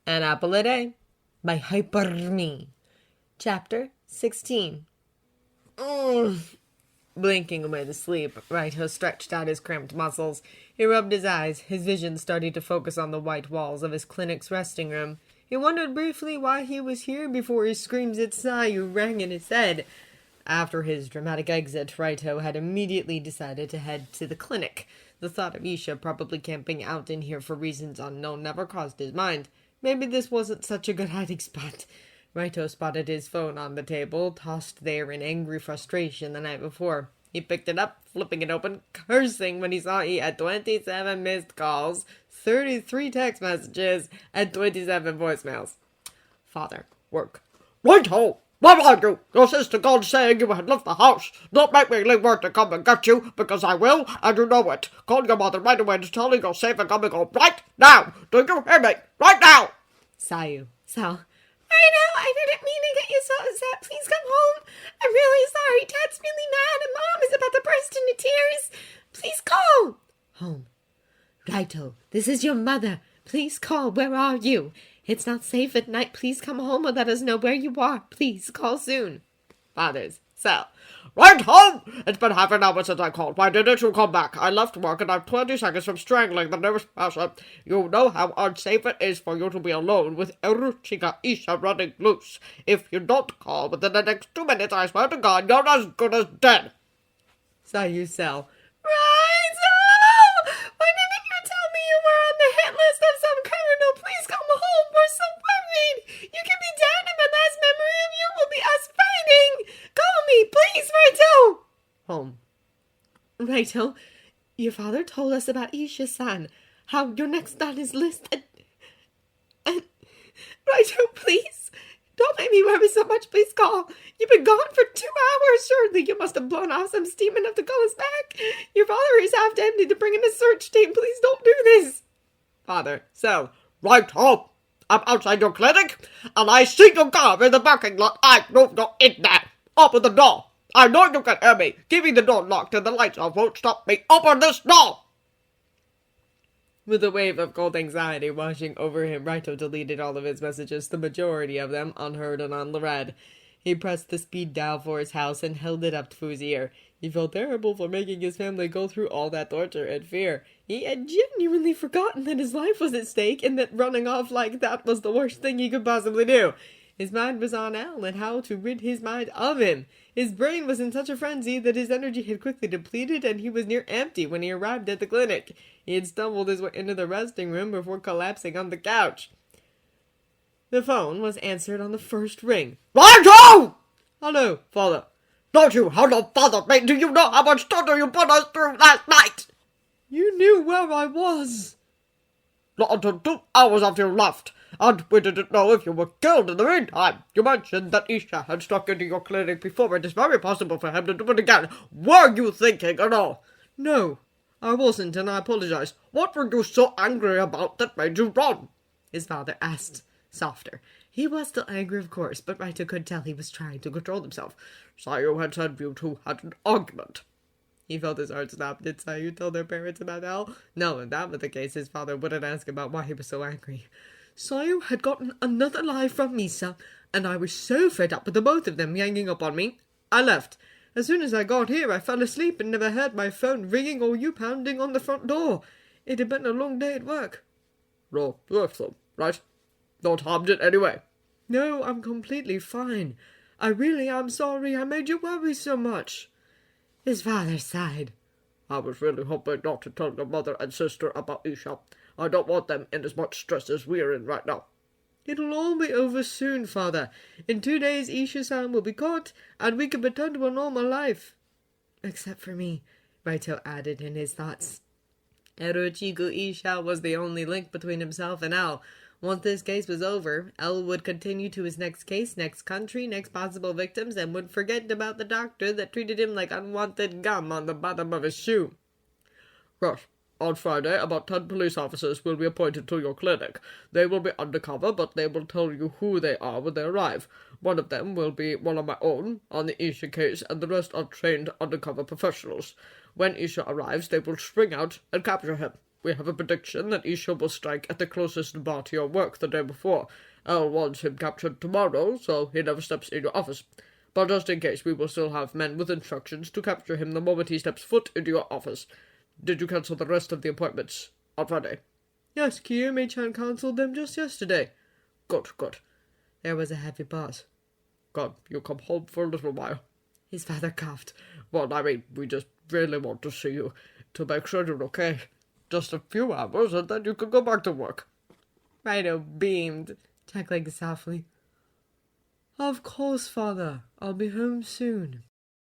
An Apple a Day by Hyperme. Chapter 16. Blinking away the sleep, Raito stretched out his cramped muscles. He rubbed his eyes. His vision started to focus on the white walls of his clinic's resting room. He wondered briefly why he was here before his screams at Sayu rang in his head. After his dramatic exit, Raito had immediately decided to head to the clinic. The thought of Isha probably camping out in here for reasons unknown never crossed his mind. Maybe this wasn't such a good hiding spot. Raito spotted his phone on the table, tossed there in angry frustration the night before. He picked it up, flipping it open, cursing when he saw he had 27 missed calls, 33 text messages, and 27 voicemails. Father, work. Raito! Where are you? Your sister gone saying you had left the house. Don't make me leave work to come and get you, because I will, and you know it. Call your mother right away and tell her you're safe and coming home right now. Do you hear me? Right now! Sayu. Sal. I didn't mean to get you so upset. Please come home. I'm really sorry. Dad's really mad and Mom is about to burst into tears. Please call. Home. Raito, this is your mother. Please call. Where are you? It's not safe at night. Please come home and let us know where you are. Please call soon. Fathers. Sal. Right home! It's been half an hour since I called. Why didn't you come back? I left work and I'm 20 seconds from strangling the nearest person. You know how unsafe it is for you to be alone with Eruchika Isha running loose. If you don't call within the next 2 minutes, I swear to God, you're as good as dead. Sayu Sal. Raito! Why didn't you tell me you were on the hit list of some criminal? Please come home. We're so worried. You can be dead and the last memory of you will be us fighting. Call me, please, Raito. Home. Raito, your father told us about Isha-san. How you're next on his list and Raito, please. Don't make me worry so much. Please call. You've been gone for 2 hours. Surely you must have blown off some steam enough to call us back. Your father is half empty to bring in a search team. Please don't do this. Father. So. Right home. I'm outside your clinic, and I see your car in the parking lot. I know you're in there. Open the door. I know you can hear me. Keeping the door locked and the lights off won't stop me. Open this door. With a wave of cold anxiety washing over him, Raito deleted all of his messages, the majority of them unheard and on the red. He pressed the speed dial for his house and held it up to his ear. He felt terrible for making his family go through all that torture and fear. He had genuinely forgotten that his life was at stake and that running off like that was the worst thing he could possibly do. His mind was on Al and how to rid his mind of him. His brain was in such a frenzy that his energy had quickly depleted and he was near empty when he arrived at the clinic. He had stumbled his way into the resting room before collapsing on the couch. The phone was answered on the first ring. Raito! Hello, Father. Don't you hold on, Father, mate. Do you know how much torture you put us through last night? You knew where I was. Not until 2 hours after you left. And we didn't know if you were killed in the meantime. You mentioned that Isha had struck into your clinic before. It is very possible for him to do it again. Were you thinking at all? No, I wasn't, and I apologize. What were you so angry about that made you run? His father asked, softer. He was still angry, of course, but Raito could tell he was trying to control himself. Sayu had said you two had an argument. He felt his heart stop. Did Sayu tell their parents about Al? No, if that were the case, his father wouldn't ask about why he was so angry. Sayu had gotten another lie from Misa, and I was so fed up with the both of them ganging up on me. I left. As soon as I got here, I fell asleep and never heard my phone ringing or you pounding on the front door. It had been a long day at work. No, left them, right? Not harmed it anyway. No, I'm completely fine. I really am sorry I made you worry so much. His father sighed. I was really hoping not to tell your mother and sister about Isha. I don't want them in as much stress as we're in right now. It'll all be over soon, Father. In 2 days, Isha-san will be caught, and we can return to a normal life. Except for me, Raito added in his thoughts. Eruchiku Isha was the only link between himself and Al. Once this case was over, Al would continue to his next case, next country, next possible victims, and would forget about the doctor that treated him like unwanted gum on the bottom of his shoe. Right. On Friday, about 10 police officers will be appointed to your clinic. They will be undercover, but they will tell you who they are when they arrive. One of them will be one of my own, on the Isha case, and the rest are trained undercover professionals. When Isha arrives, they will spring out and capture him. We have a prediction that Isha will strike at the closest bar to your work the day before. I'll want him captured tomorrow, so he never steps in your office. But just in case, we will still have men with instructions to capture him the moment he steps foot into your office. Did you cancel the rest of the appointments on Friday? Yes, Kiyomi-chan cancelled them just yesterday. Good, good. There was a heavy pause. God, you come home for a little while. His father coughed. Well, I mean, we just really want to see you, to make sure you're okay. Just a few hours, and then you can go back to work. Raito beamed, chuckling softly. Of course, father. I'll be home soon.